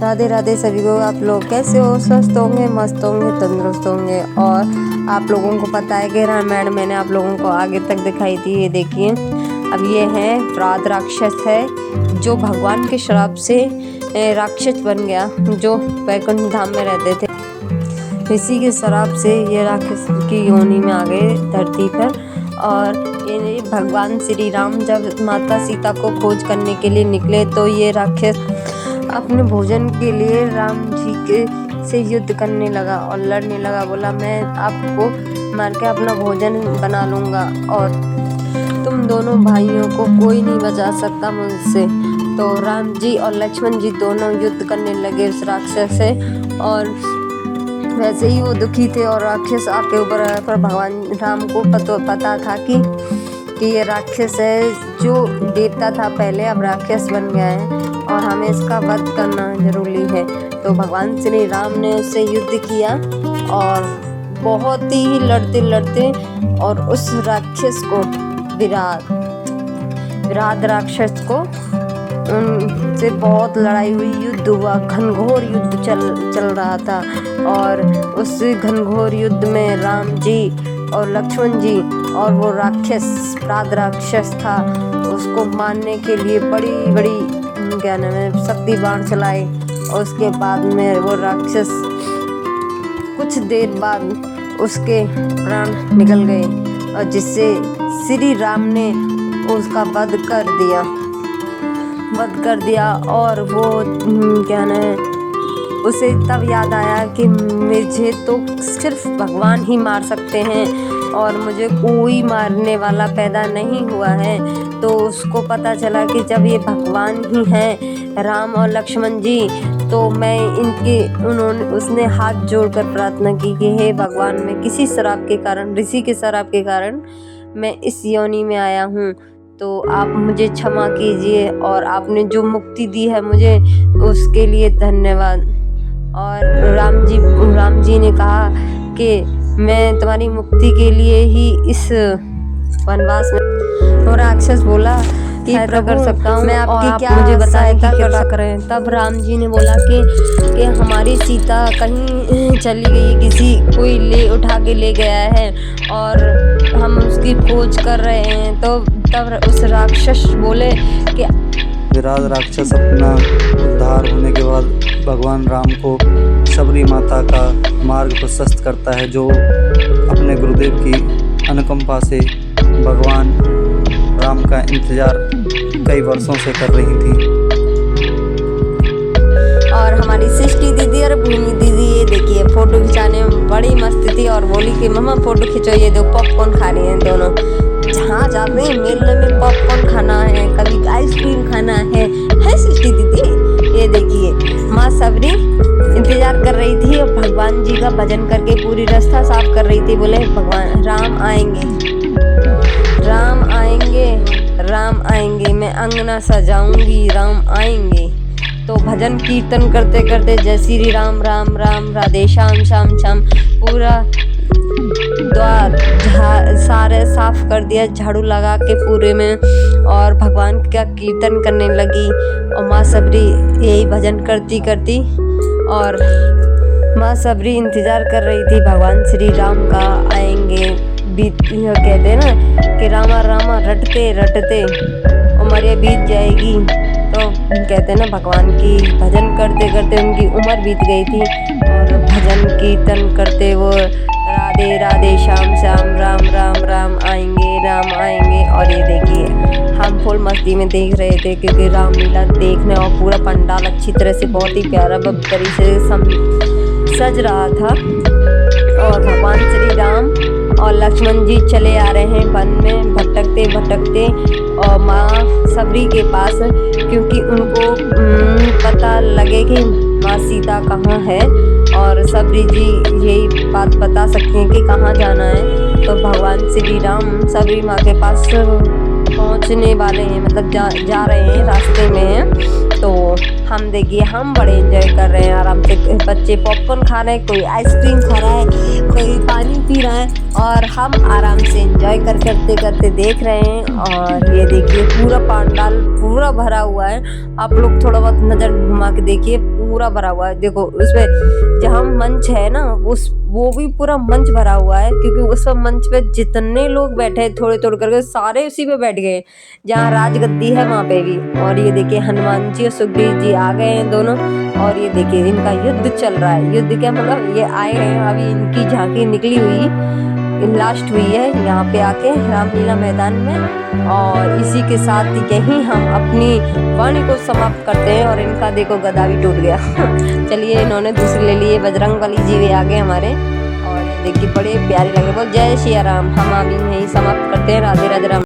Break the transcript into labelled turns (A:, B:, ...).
A: राधे राधे सभी को। आप लोग कैसे हो? स्वस्थ होंगे, मस्त होंगे, तंदुरुस्त होंगे। और आप लोगों को पता है कि रामायण मैंने आप लोगों को आगे तक दिखाई थी। ये देखिए, अब ये है व्रात राक्षस है जो भगवान के श्राप से राक्षस बन गया, जो वैकुंठ धाम में रहते थे। इसी के श्राप से ये राक्षस की योनि में आ गए धरती पर। और ये भगवान श्री राम जब माता सीता को खोज करने के लिए निकले तो ये राक्षस अपने भोजन के लिए राम जी के से युद्ध करने लगा और लड़ने लगा। बोला, मैं आपको मार के अपना भोजन बना लूँगा और तुम दोनों भाइयों को कोई नहीं बचा सकता मुझसे। तो राम जी और लक्ष्मण जी दोनों युद्ध करने लगे उस राक्षस से। और वैसे ही वो दुखी थे और राक्षस आके ऊपर आया। पर भगवान राम को पता था कि ये राक्षस है जो देवता था पहले, अब राक्षस बन गया है और हमें इसका वध करना जरूरी है। तो भगवान श्री राम ने उससे युद्ध किया और बहुत ही लड़ते लड़ते और उस राक्षस को विराट राक्षस को उनसे बहुत लड़ाई हुई, युद्ध हुआ, घनघोर युद्ध चल रहा था। और उस घनघोर युद्ध में राम जी और लक्ष्मण जी और वो राक्षस विराट राक्षस था, उसको मारने के लिए बड़ी बड़ी क्या नाम है शक्ति बाण चलाए। और उसके बाद में वो राक्षस कुछ देर बाद उसके प्राण निकल गए और जिससे श्री राम ने उसका वध कर दिया। और वो क्या नाम है उसे तब याद आया कि मुझे तो सिर्फ भगवान ही मार सकते हैं और मुझे कोई मारने वाला पैदा नहीं हुआ है। तो उसको पता चला कि जब ये भगवान ही हैं राम और लक्ष्मण जी, तो मैं उसने हाथ जोड़कर प्रार्थना की कि हे भगवान, मैं किसी श्राप के कारण, ऋषि के श्राप के कारण मैं इस योनि में आया हूँ, तो आप मुझे क्षमा कीजिए और आपने जो मुक्ति दी है मुझे उसके लिए धन्यवाद। और राम जी ने कहा कि मैं तुम्हारी मुक्ति के लिए ही इस वनवास में। तो राक्षस बोला कि कर सकता हूँ, मैं आपकी क्या मुझे सहायता कर सकते। तब राम जी ने बोला कि हमारी सीता कहीं चली गई, किसी कोई उठा के ले गया है और हम उसकी खोज कर रहे हैं। तो तब उस राक्षस बोले कि
B: विराट राक्षस अपना उद्धार होने के बाद भगवान राम को शबरी माता का मार्ग प्रशस्त करता है, जो अपने गुरुदेव की अनुकंपा से भगवान राम का इंतजार कई वर्षों से कर रही थी।
A: और हमारी सृष्टि दीदी और भूमि दीदी ये देखिए फोटो खिंचाने में बड़ी मस्त थी और बोली कि मम्मा फोटो खिंचो, ये दो पॉपकॉर्न खा रही हैं दोनों। जहाँ जाते हैं मेले में पॉपकॉर्न खाना है, कभी आइसक्रीम खाना है सृष्टि दीदी। ये देखिए माँ सबरी इंतजार कर रही थी और भगवान जी का भजन करके पूरी रास्ता साफ कर रही थी। बोले भगवान राम आएंगे, राम आएंगे, राम आएंगे, मैं अंगना सजाऊंगी, राम आएंगे। तो भजन कीर्तन करते करते जय श्री राम राम राम राधे श्याम श्याम श्याम पूरा द्वार सारे साफ कर दिया झाड़ू लगा के पूरे में और भगवान का कीर्तन करने लगी। और माँ सबरी यही भजन करती करती और माँ सबरी इंतजार कर रही थी भगवान श्री राम का आएंगे। कहते हैं ना कि रामा रामा रटते रटते उम्र बीत जाएगी। तो कहते हैं ना भगवान की भजन करते करते उनकी उम्र बीत गई थी और भजन कीर्तन करते वो राधे राधे श्याम श्याम राम राम राम आएंगे, राम आएंगे। और ये देखिए हम फुल मस्ती में देख रहे थे क्योंकि रामलीला देखने और पूरा पंडाल अच्छी तरह से बहुत ही प्यारा तरीके से सज रहा था। और भगवान श्री राम और लक्ष्मण जी चले आ रहे हैं वन में भटकते भटकते और माँ सबरी के पास, क्योंकि उनको पता लगे कि माँ सीता कहाँ है और सबरी जी यही बात बता सकते हैं कि कहाँ जाना है। तो भगवान श्री राम सबरी माँ के पास पहुँचने वाले हैं, मतलब जा रहे हैं, रास्ते में हैं। तो हम देखिए हम बड़े एंजॉय कर रहे हैं आराम से। बच्चे पॉपकॉर्न खा रहे हैं, कोई आइसक्रीम खा रहा है, कोई पानी पी रहा है और हम आराम से एंजॉय करते करते देख रहे हैं। और ये देखिए पूरा पंडाल पूरा भरा हुआ है। आप लोग थोड़ा बहुत नज़र घुमा के देखिए, पूरा भरा हुआ है। देखो उसपे जहाँ मंच है ना वो भी पूरा मंच भरा हुआ है, क्योंकि उस मंच पे जितने लोग बैठे थोड़े थोड़े करके सारे उसी पे बैठ गए जहाँ राजगद्दी है वहाँ पे भी। और ये देखिए हनुमान जी और सुग्रीव जी आ गए हैं दोनों, और ये देखिए इनका युद्ध चल रहा है। युद्ध क्या मतलब, ये आए हैं अभी, इनकी झांकी निकली हुई लास्ट हुई है यहाँ पे आके रामलीला मैदान में। और इसी के साथ यहीं हम अपनी वाणी को समाप्त करते हैं। और इनका देखो गदा भी टूट गया चलिए इन्होंने दूसरी ले लिए, बजरंगबली जी भी आ गए हमारे। और देखिए बड़े प्यारे लग रहे, बोल जय श्री राम। हम अभी यहीं समाप्त करते हैं। राधे राधे राम।